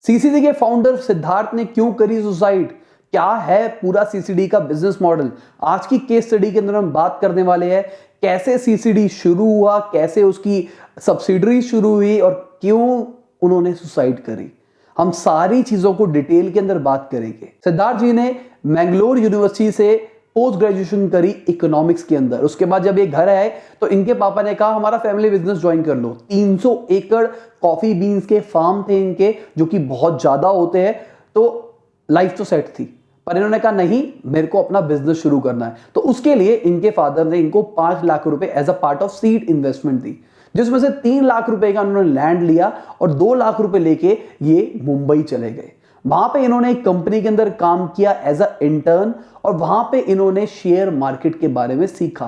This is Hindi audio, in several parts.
सीसीडी के फाउंडर सिद्धार्थ ने क्यों करी सुसाइड, क्या है पूरा सीसीडी का बिजनेस मॉडल, आज की केस स्टडी के अंदर हम बात करने वाले हैं। कैसे सीसीडी शुरू हुआ, कैसे उसकी सब्सिडरी शुरू हुई और क्यों उन्होंने सुसाइड करी, हम सारी चीजों को डिटेल के अंदर बात करेंगे। सिद्धार्थ जी ने मैंगलोर यूनिवर्सिटी से पोस्ट ग्रेजुएशन करी इकोनॉमिक्स के अंदर। उसके बाद जब ये घर आए तो इनके पापा ने कहा हमारा फैमिली बिजनेस ज्वाइन कर लो। 300 एकड़ कॉफी बीन्स के फार्म थे इनके, जो कि बहुत ज्यादा होते हैं, तो लाइफ तो सेट थी। पर इन्होंने कहा नहीं, मेरे को अपना बिजनेस शुरू करना है। तो उसके लिए इनके फादर ने इनको 5 लाख रुपए as a part of seed investment दी, जिसमें से 3 लाख रुपए का उन्होंने लैंड लिया और 2 लाख रुपए लेके ये मुंबई चले गए। वहां पे इन्होंने एक कंपनी के अंदर काम किया एज अ इंटर्न और वहां पे इन्होंने शेयर मार्केट के बारे में सीखा।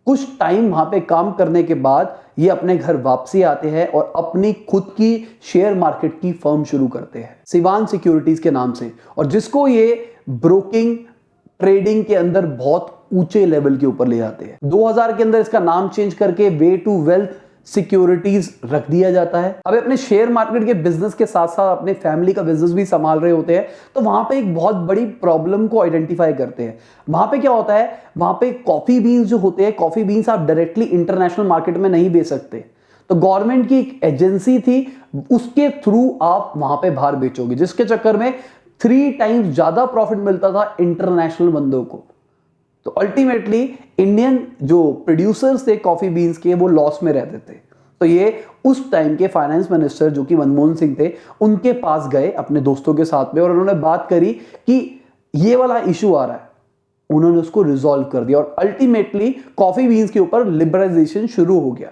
कुछ टाइम वहां पे काम करने के बाद ये अपने घर वापसी आते हैं और अपनी खुद की शेयर मार्केट की फर्म शुरू करते हैं सिवान सिक्योरिटीज के नाम से, और जिसको ये ब्रोकिंग ट्रेडिंग के अंदर बहुत ऊंचे लेवल के ऊपर ले जाते हैं। 2000 के अंदर इसका नाम चेंज करके वे टू वेल्थ सिक्योरिटीज रख दिया जाता है। अब अपने शेयर मार्केट के बिजनेस के साथ साथ अपने फैमिली का बिजनेस भी संभाल रहे होते हैं, तो वहां पे एक बहुत बड़ी प्रॉब्लम को आइडेंटिफाई करते हैं। वहां पे क्या होता है, वहां पे कॉफी बीन्स जो होते हैं, कॉफी बीन्स आप डायरेक्टली इंटरनेशनल मार्केट में नहीं बेच सकते, तो गवर्नमेंट की एक एजेंसी थी, उसके थ्रू आप वहां पे बाहर बेचोगे, जिसके चक्कर में 3 टाइम्स ज्यादा प्रॉफिट मिलता था इंटरनेशनल बंदों को। तो अल्टीमेटली इंडियन जो प्रोड्यूसर्स थे कॉफी बीन्स के, वो लॉस में रहते थे। तो ये उस टाइम के फाइनेंस मिनिस्टर जो कि मनमोहन सिंह थे, उनके पास गए अपने दोस्तों के साथ में और उन्होंने बात करी कि ये वाला इशू आ रहा है। उन्होंने उसको रिजॉल्व कर दिया और अल्टीमेटली कॉफी बीन्स के ऊपर लिबरलाइजेशन शुरू हो गया।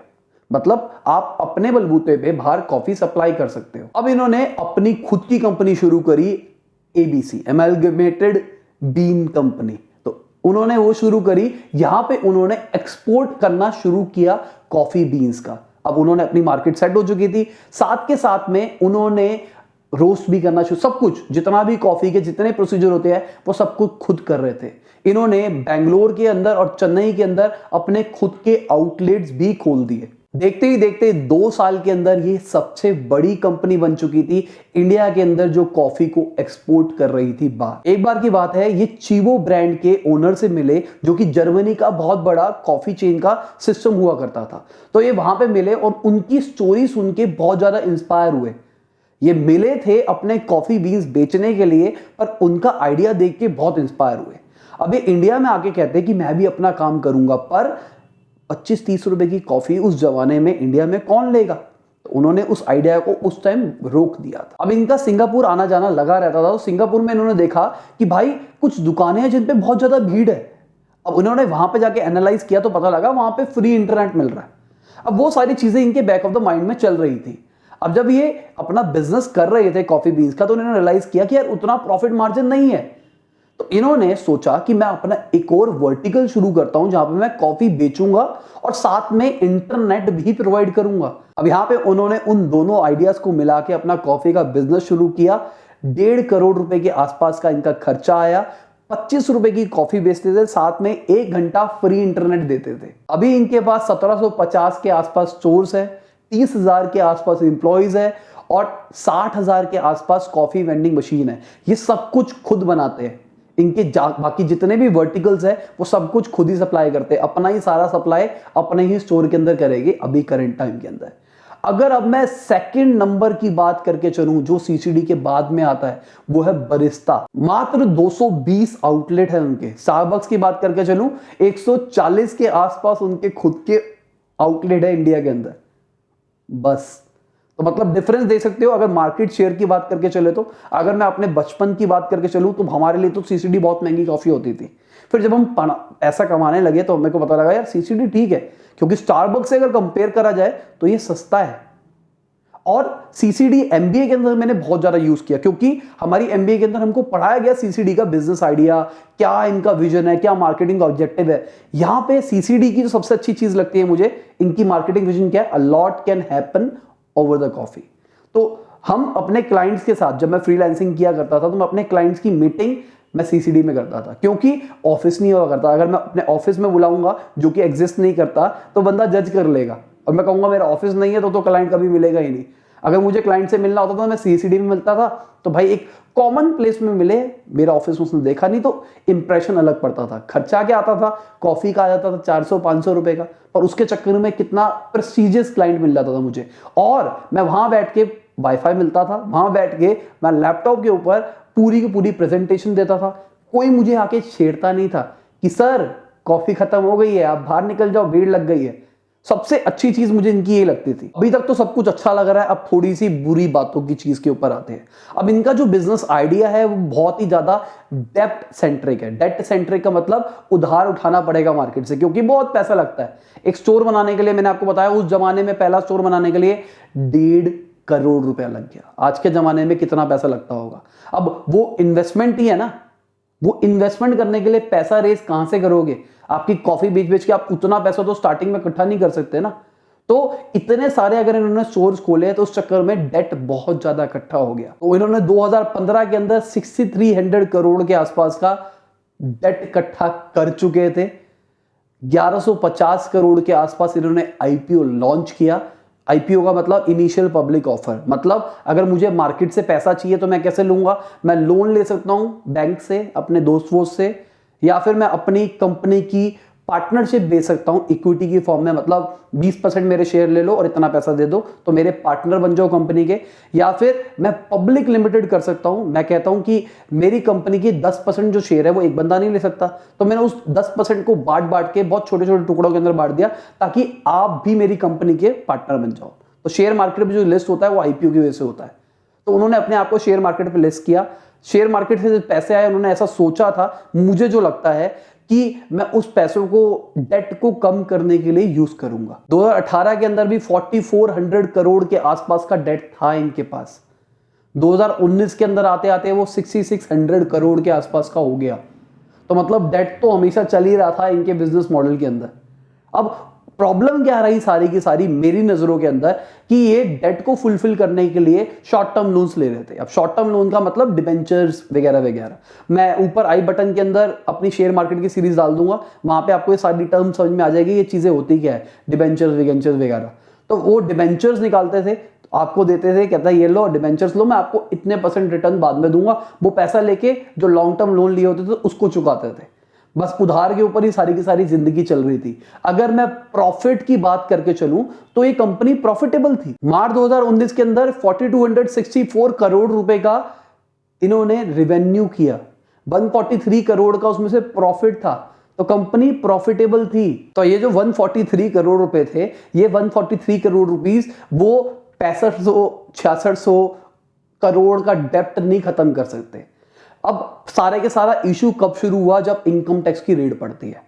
मतलब आप अपने बलबूते पे बाहर कॉफी सप्लाई कर सकते हो। अब इन्होंने अपनी खुद की कंपनी शुरू करी, एबीसी, एमलगमेटेड बीन कंपनी। उन्होंने वो शुरू करी, यहां पे उन्होंने एक्सपोर्ट करना शुरू किया कॉफी बीन्स का। अब उन्होंने अपनी मार्केट सेट हो चुकी थी, साथ के साथ में उन्होंने रोस्ट भी करना शुरू, सब कुछ जितना भी कॉफी के जितने प्रोसीजर होते हैं वो सब कुछ खुद कर रहे थे। इन्होंने बेंगलोर के अंदर और चेन्नई के अंदर अपने खुद के आउटलेट्स भी खोल दिए। देखते ही देखते 2 साल के अंदर ये सबसे बड़ी कंपनी बन चुकी थी इंडिया के अंदर, जो कॉफी को एक्सपोर्ट कर रही थी बाहर। एक बार की बात है, ये चीवो ब्रांड के ओनर से मिले, जो कि जर्मनी का बहुत बड़ा कॉफी चेन का सिस्टम हुआ करता था। तो ये वहां पे मिले और उनकी स्टोरी सुन के बहुत ज्यादा इंस्पायर हुए। ये मिले थे अपने कॉफी बीन्स बेचने के लिए, पर उनका आइडिया देख के बहुत इंस्पायर हुए। अब ये इंडिया में आके कहते हैं कि मैं भी अपना काम करूंगा, पर 25-30 रुपए की कॉफी उस जमाने में इंडिया में कौन लेगा। तो उन्होंने उस आइडिया को उस टाइम रोक दिया था। अब इनका सिंगापुर आना जाना लगा रहता था, तो सिंगापुर में इन्होंने देखा कि भाई कुछ दुकानें हैं जिन पे बहुत ज्यादा भीड़ है। अब उन्होंने वहां पे जाके एनालाइज किया तो पता लगा वहां पे फ्री इंटरनेट मिल रहा है। अब वो सारी चीजें इनके बैक ऑफ द माइंड में चल रही थी। अब जब ये अपना बिजनेस कर रहे थे कॉफी बीन्स का, तो उन्होंने रियलाइज किया कि यार उतना प्रॉफिट मार्जिन नहीं है। तो इन्होंने सोचा कि मैं अपना एक और वर्टिकल शुरू करता हूं, जहां पे मैं कॉफी बेचूंगा और साथ में इंटरनेट भी प्रोवाइड करूंगा। अब यहां पे उन्होंने उन दोनों आइडियाज को मिला के अपना कॉफी का बिजनेस शुरू किया। 1.5 करोड़ रुपए के आसपास का इनका खर्चा आया। 25 रुपए की कॉफी बेचते थे, साथ में 1 घंटा फ्री इंटरनेट देते थे। अभी इनके पास 1750 के आसपास स्टोर्स है, 30,000 के आसपास इंप्लॉइज है और 60,000 के आसपास कॉफी वेंडिंग मशीन है। ये सब कुछ खुद बनाते हैं। इनके बाकी जितने भी वर्टिकल्स है वो सब कुछ खुद ही सप्लाई करते हैं, अपना ही सारा सप्लाई अपने ही स्टोर के अंदर करेंगे अभी करंट टाइम के अंदर। अगर अब मैं सेकंड नंबर की बात करके चलूं, जो सीसीडी के बाद में आता है, वो है बरिस्ता। मात्र 220 आउटलेट है उनके। स्टारबक्स की बात करके चलूं, 140 के आसपास उनके खुद के आउटलेट है इंडिया के अंदर बस। तो मतलब डिफरेंस देख सकते हो। अगर मार्केट शेयर की बात करके चले, तो अगर मैं अपने बचपन की बात करके चलूं, तो हमारे लिए तो सीसीडी बहुत महंगी कॉफी होती थी। फिर जब हम ऐसा कमाने लगे तो मेरे को पता लगा यार सीसीडी ठीक है, क्योंकि स्टारबक्स से अगर कंपेयर करा जाए तो ये सस्ता है। और सीसीडी एमबीए के अंदर मैंने बहुत ज्यादा यूज किया, क्योंकि हमारी एमबीए के अंदर हमको पढ़ाया गया सीसीडी का बिजनेस आइडिया, क्या इनका विजन है, क्या मार्केटिंग का ऑब्जेक्टिव है। यहां पे सीसीडी की जो सबसे अच्छी चीज लगती है मुझे, इनकी मार्केटिंग विजन क्या है, a lot can happen over the coffee. तो हम अपने क्लाइंट्स के साथ, जब मैं फ्रीलांसिंग किया करता था, तो मैं अपने क्लाइंट्स की मीटिंग मैं सीसीडी में करता था, क्योंकि ऑफिस नहीं हुआ करता। अगर मैं अपने ऑफिस में बुलाऊंगा, जो कि एग्जिस्ट नहीं करता, तो बंदा जज कर लेगा और मैं कहूंगा मेरा ऑफिस नहीं है तो क्लाइंट कभी मिलेगा ही नहीं। अगर मुझे क्लाइंट से मिलना होता था मैं सीसीडी में मिलता था, तो भाई एक कॉमन प्लेस में मिले, मेरा ऑफिस उसने देखा नहीं तो इंप्रेशन अलग पड़ता था। खर्चा क्या आता था, कॉफी का आ जाता था 400-500 रुपए का, पर उसके चक्कर में कितना प्रेस्टिजियस क्लाइंट मिल जाता था मुझे। और मैं वहां बैठ के, वाईफाई मिलता था, वहां बैठ के मैं लैपटॉप के ऊपर पूरी की पूरी प्रेजेंटेशन देता था। कोई मुझे आके छेड़ता नहीं था कि सर कॉफी खत्म हो गई है, आप बाहर निकल जाओ, भीड़ लग गई है। सबसे अच्छी चीज मुझे इनकी ये लगती थी। अभी तक तो सब कुछ अच्छा लग रहा है, अब थोड़ी सी बुरी बातों की चीज के ऊपर आते हैं। अब इनका जो बिजनेस आइडिया है वो बहुत ही ज्यादा डेप्ट सेंट्रिक है। डेप्ट सेंट्रिक का मतलब उधार उठाना पड़ेगा मार्केट से, क्योंकि बहुत पैसा लगता है। एक स्टोर बनाने के लिए, मैंने आपको बताया उस जमाने में पहला स्टोर बनाने के लिए 1.5 करोड़ रुपया लग गया। आज के जमाने में कितना पैसा लगता होगा। अब वो इन्वेस्टमेंट ही है ना, वो इन्वेस्टमेंट करने के लिए पैसा रेस कहां से करोगे। आपकी कॉफी बेच बेच के आप उतना पैसा तो स्टार्टिंग में इकट्ठा नहीं कर सकते ना। तो इतने सारे अगर इन्होंने स्टोर्स खोले तो उस चक्कर में डेट बहुत ज्यादा इकट्ठा हो गया। तो इन्होंने 2015 के अंदर 6300 करोड़ के आसपास का डेट इकट्ठा कर चुके थे। 1150 करोड़ के आसपास इन्होंने आईपीओ लॉन्च किया। आईपीओ का मतलब इनिशियल पब्लिक ऑफर, मतलब अगर मुझे मार्केट से पैसा चाहिए तो मैं कैसे लूंगा, मैं लोन ले सकता हूं बैंक से, अपने दोस्त वोस्त से, या फिर मैं अपनी कंपनी की पार्टनरशिप दे सकता हूं इक्विटी की फॉर्म में। मतलब 20% मेरे शेयर ले लो और इतना पैसा दे दो तो मेरे पार्टनर बन जाओ कंपनी के। या फिर मैं पब्लिक लिमिटेड कर सकता हूं, मैं कहता हूं कि मेरी कंपनी की 10% जो शेयर है वो एक बंदा नहीं ले सकता, तो मैंने उस 10% को बांट बांट के बहुत छोटे छोटे टुकड़ों के अंदर बांट दिया ताकि आप भी मेरी कंपनी के पार्टनर बन जाओ। तो शेयर मार्केट में जो लिस्ट होता है वो आईपीओ की वजह से होता है। तो उन्होंने अपने आप को शेयर मार्केट पर लिस्ट किया। शेयर मार्केट से पैसे आए, उन्होंने ऐसा सोचा था, मुझे जो लगता है कि मैं उस पैसों को डेट को कम करने के लिए यूज करूंगा। 2018 के अंदर भी 4400 करोड़ के आसपास का डेट था इनके पास। 2019 के अंदर आते आते वो 6600 करोड़ के आसपास का हो गया। तो मतलब डेट तो हमेशा चल ही रहा था इनके बिजनेस मॉडल के अंदर। अब प्रॉब्लम क्या रही सारी की सारी मेरी नजरों के अंदर, कि ये डेट को फुलफिल करने के लिए शॉर्ट टर्म लोन्स ले रहे थे। अब शॉर्ट टर्म लोन का मतलब डिबेंचर्स वगैरह वगैरह। मैं ऊपर आई बटन के अंदर अपनी शेयर मार्केट की सीरीज डाल दूंगा, वहां पे आपको ये सारी टर्म समझ में आ जाएगी, ये चीजें होती क्या है, डिबेंचर्स विगेंचर्स वगैरह। तो वो डिबेंचर्स निकालते थे, आपको देते थे, कहता है ये लो डिबेंचर्स लो, मैं आपको इतने % रिटर्न बाद में दूंगा। वो पैसा लेके जो लॉन्ग टर्म लोन लिए होते थे उसको चुकाते थे। बस उधार के ऊपर ही सारी की सारी जिंदगी चल रही थी। अगर मैं प्रॉफिट की बात करके चलूं तो ये कंपनी प्रॉफिटेबल थी। मार्च 2019 के अंदर 4264 करोड़ रुपए का इन्होंने रेवेन्यू किया, 143 करोड़ का उसमें से प्रॉफिट था। तो कंपनी प्रॉफिटेबल थी। तो ये जो 143 करोड़ रुपए थे, ये 143 करोड़ रुपीस वो 6500-6600 करोड़ का डेप्ट नहीं खत्म कर सकते। अब सारे के सारा इशू कब शुरू हुआ, जब इनकम टैक्स की रेड पड़ती है।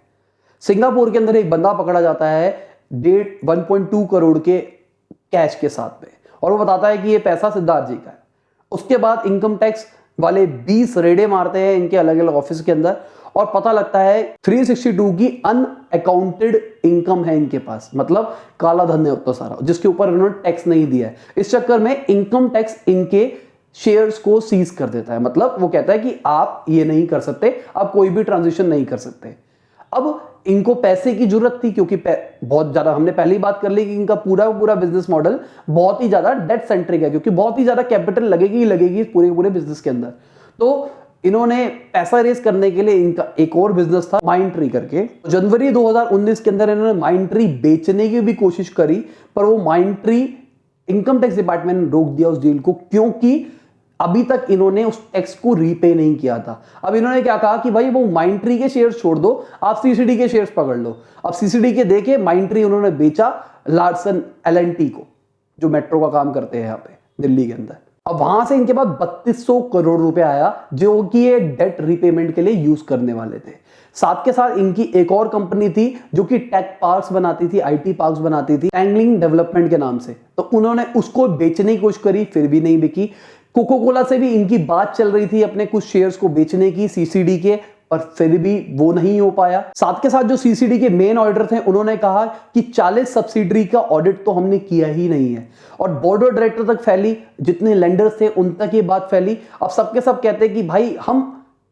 सिंगापुर के अंदर एक बंदा पकड़ा जाता है 1.2 करोड़ के कैश के साथ में, और वो बताता है कि ये पैसा सिद्धार्थ जी का है। उसके बाद इनकम टैक्स वाले 20 रेडे मारते हैं इनके अलग अलग ऑफिस के अंदर, और पता लगता है 362 की अनअकाउंटेड इनकम है इनके पास, मतलब काला धन है उतना सारा जिसके ऊपर उन्होंने टैक्स नहीं दिया है। इस चक्कर में इनकम टैक्स इनके शेयर्स को सीज कर देता है, मतलब वो कहता है कि आप ये नहीं कर सकते, आप कोई भी ट्रांजिशन नहीं कर सकते। अब इनको पैसे की जरूरत थी, क्योंकि बहुत ज्यादा, हमने पहले ही बात कर ली कि इनका पूरा पूरा बिजनेस मॉडल बहुत ही ज्यादा डेट सेंट्रिक है, क्योंकि बहुत ही ज्यादा कैपिटल लगेगी ही लगेगी इस पूरे पूरे बिजनेस के अंदर। तो इन्होंने पैसा रेस करने के लिए इनका एक और बिजनेस था माइंड ट्री करके। जनवरी 2019 के अंदर इन्होंने माइंड ट्री बेचने की भी कोशिश करी, पर वो mind tree income tax department ने रोक दिया उस डील को, क्योंकि अभी तक इन्होंने उस टैक्स को रीपे नहीं किया था। अब इन्होंने क्या कहा कि भाई वो माइंड ट्री के शेयर्स छोड़ दो, आप सीसीडी के शेयर्स पकड़ लो। अब सीसीडी के देके माइंड ट्री उन्होंने बेचा लार्सन एल&टी को, जो मेट्रो का काम करते हैं यहाँ पे दिल्ली के अंदर। अब वहां से इनके पास 3200 करोड़ रुपए आया, जो कि ये डेट रीपेमेंट के लिए यूज करने वाले थे। साथ के साथ इनकी एक और कंपनी थी जो कि टेक पार्क्स बनाती थी, आईटी पार्क्स बनाती थी, एंगलिंग डेवलपमेंट के नाम से। तो उन्होंने उसको बेचने की कोशिश करी, फिर भी नहीं बिकी। कोको कोला से भी इनकी बात चल रही थी अपने कुछ शेयर्स को बेचने की सीसीडी के, पर फिर भी वो नहीं हो पाया। साथ के साथ जो सीसीडी के मेन ऑडिटर थे उन्होंने कहा कि 40 सब्सिडरी का ऑडिट तो हमने किया ही नहीं है, और बोर्ड ऑफ डायरेक्टर तक फैली, जितने लेंडर्स थे उन तक ये बात फैली। अब सबके सब कहते हैं कि भाई हम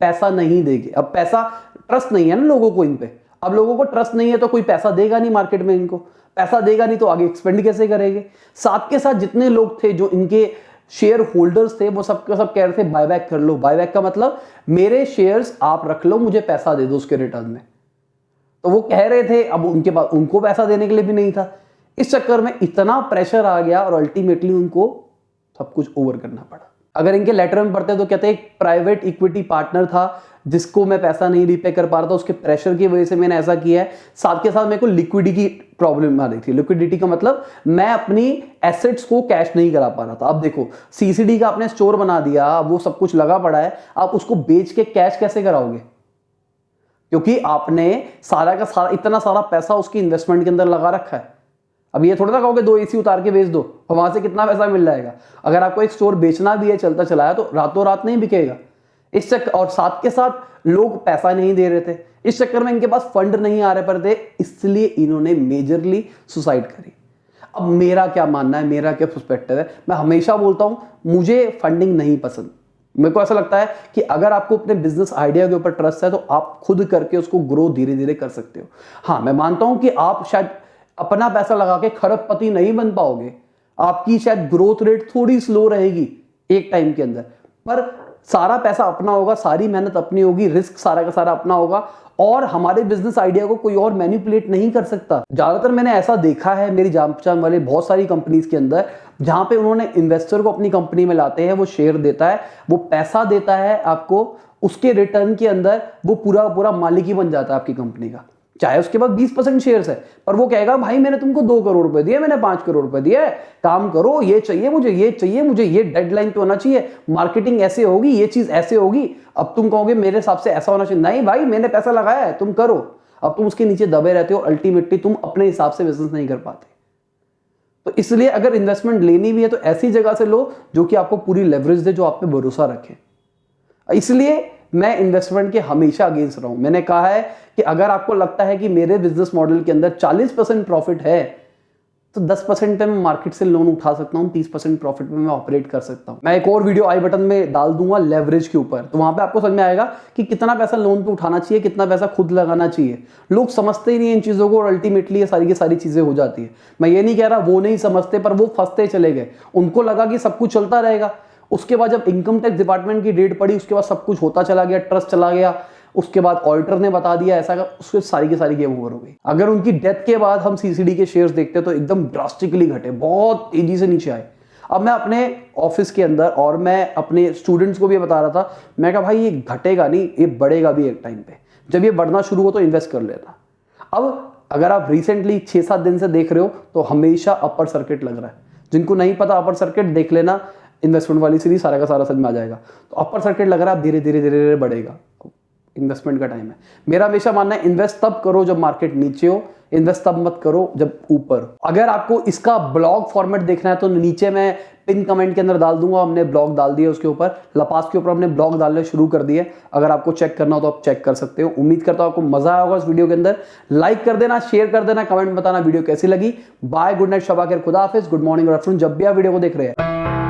पैसा नहीं देंगे। अब पैसा, ट्रस्ट नहीं है ना लोगों को इन पे। अब लोगों को ट्रस्ट नहीं है तो कोई पैसा देगा नहीं मार्केट में, इनको पैसा देगा नहीं तो आगे एक्सपेंड कैसे करेंगे। साथ के साथ जितने लोग थे जो इनके शेयर होल्डर्स थे वो सब कह रहे थे बायबैक कर लो। बायबैक का मतलब मेरे शेयर्स आप रख लो, मुझे पैसा दे दो उसके रिटर्न में। तो वो कह रहे थे, अब उनके पास उनको पैसा देने के लिए भी नहीं था। इस चक्कर में इतना प्रेशर आ गया और अल्टीमेटली उनको सब कुछ ओवर करना पड़ा। अगर इनके लेटर में पढ़ते तो कहते एक प्राइवेट इक्विटी पार्टनर था जिसको मैं पैसा नहीं रीपे कर पा रहा था, उसके प्रेशर की वजह से मैंने ऐसा किया है। साथ के साथ मेरे को लिक्विडिटी की प्रॉब्लम आ रही थी। लिक्विडिटी का मतलब मैं अपनी एसेट्स को कैश नहीं करा पा रहा था। अब देखो सीसीडी का आपने स्टोर बना दिया, वो सब कुछ लगा पड़ा है, आप उसको बेच के कैश कैसे कराओगे? क्योंकि आपने सारा का सारा इतना सारा पैसा उसकी इन्वेस्टमेंट के अंदर लगा रखा है। अब ये थोड़ा ना कहोगे 2 एसी उतार के बेच दो और वहां से कितना पैसा मिल जाएगा। अगर आपको एक स्टोर बेचना भी है चलता चलाया तो रातों रात नहीं बिकेगा। इस चक्कर और साथ के साथ लोग पैसा नहीं दे रहे थे, इस चक्कर में इनके पास फंड नहीं आ रहे पर थे, इसलिए इन्होंने मेजरली सुसाइड करी। अब मेरा क्या मानना है, मेरा क्या पर्सपेक्टिव है, मैं हमेशा बोलता हूं मुझे फंडिंग नहीं पसंद। मेरे को ऐसा लगता है कि अगर आपको अपने बिजनेस आइडिया के ऊपर ट्रस्ट है तो आप खुद करके उसको ग्रो धीरे धीरे कर सकते हो। हाँ, मैं मानता हूं कि आप शायद अपना पैसा लगा के खरबपति नहीं बन पाओगे, आपकी शायद ग्रोथ रेट थोड़ी स्लो रहेगी एक टाइम के अंदर, पर सारा पैसा अपना होगा, सारी मेहनत अपनी होगी, रिस्क सारा का सारा अपना होगा और हमारे बिजनेस आइडिया को कोई और मैनिपुलेट नहीं कर सकता। ज्यादातर मैंने ऐसा देखा है मेरी जान पहचान वाले बहुत सारी कंपनीज के अंदर, जहां पे उन्होंने इन्वेस्टर को अपनी कंपनी में लाते हैं, वो शेयर देता है, वो पैसा देता है आपको, उसके रिटर्न के अंदर वो पूरा मालिक ही बन जाता है आपकी कंपनी का। चाहे उसके पास 20% शेयर्स है, पर वो कहेगा भाई मैंने तुमको 2 करोड़ रुपए दिए, मैंने 5 करोड़ रुपए दिया है, काम करो, ये चाहिए मुझे, ये चाहिए मुझे, ये डेडलाइन पे होना चाहिए, मार्केटिंग ऐसे होगी, ये चीज ऐसे होगी। अब तुम कहोगे मेरे हिसाब से ऐसा होना चाहिए, नहीं भाई मैंने पैसा लगाया है, तुम करो। अब तुम उसके नीचे दबे रहते हो, अल्टीमेटली तुम अपने हिसाब से बिजनेस नहीं कर पाते। तो इसलिए अगर इन्वेस्टमेंट लेनी भी है तो ऐसी जगह से लो जो कि आपको पूरी लेवरेज दे, जो आप पे भरोसा रखे। इसलिए मैं इन्वेस्टमेंट के हमेशा अगेंस्ट रहा हूं। मैंने कहा है कि अगर आपको लगता है कि मेरे बिजनेस मॉडल के अंदर 40% प्रॉफिट है तो 10% पे मैं मार्केट से लोन उठा सकता हूं, 30% प्रॉफिट में मैं ऑपरेट कर सकता हूं। मैं एक और वीडियो आई बटन में डाल दूंगा लेवरेज के ऊपर, तो वहां पे आपको समझ में आएगा कि कितना पैसा लोन पे उठाना चाहिए, कितना पैसा खुद लगाना चाहिए। लोग समझते ही नहीं इन चीजों को और अल्टीमेटली ये सारी की सारी चीजें हो जाती है। मैं ये नहीं कह रहा वो नहीं समझते, पर वो फंसते चले गए। उनको लगा कि सब कुछ चलता रहेगा, उसके बाद जब इनकम टैक्स डिपार्टमेंट की रेड पड़ी उसके बाद सब कुछ होता चला गया, ट्रस्ट चला गया, उसके बाद ऑडिटर ने बता दिया ऐसा, उसके सारी की सारी गेम ओवर हो गई। अगर उनकी डेथ के बाद हम सीसीडी के शेयर्स देखते तो एकदम ड्रास्टिकली घटे, बहुत तेजी से नीचे आए। अब मैं अपने ऑफिस के अंदर और मैं अपने स्टूडेंट्स को भी बता रहा था, मैं कहा भाई ये घटेगा नहीं, ये बढ़ेगा भी एक टाइम पे, जब ये बढ़ना शुरू हो तो इन्वेस्ट कर लेना। अब अगर आप रिसेंटली 6-7 दिन से देख रहे हो तो हमेशा अपर सर्किट लग रहा है। जिनको नहीं पता अपर सर्किट देख लेना, इन्वेस्टमेंट वाली सीरीज सारा का सारा समझ में आ जाएगा। तो अपर सर्किट लग रहा है, धीरे धीरे बढ़ेगा। इन्वेस्टमेंट का टाइम है। मेरा हमेशा मानना है इन्वेस्ट तब करो जब मार्केट नीचे हो, इन्वेस्ट तब मत करो जब ऊपर हो। अगर आपको इसका ब्लॉग फॉर्मेट देखना है तो नीचे मैं पिन कमेंट के अंदर डाल दूंगा, हमने ब्लॉग डाल दिया उसके ऊपर, लपास के ऊपर हमने ब्लॉग डालने शुरू कर दिए। अगर आपको चेक करना हो तो आप चेक कर सकते हो। उम्मीद करता हूं आपको मजा आया होगा इस वीडियो के अंदर। लाइक कर देना, शेयर कर देना, कमेंट में बताना वीडियो कैसी लगी। बाय, गुड नाइट, शबा खैर, खुदा हाफिज, गुड मॉर्निंग और आफ्टरनून, जब भी आप वीडियो को देख रहे हैं।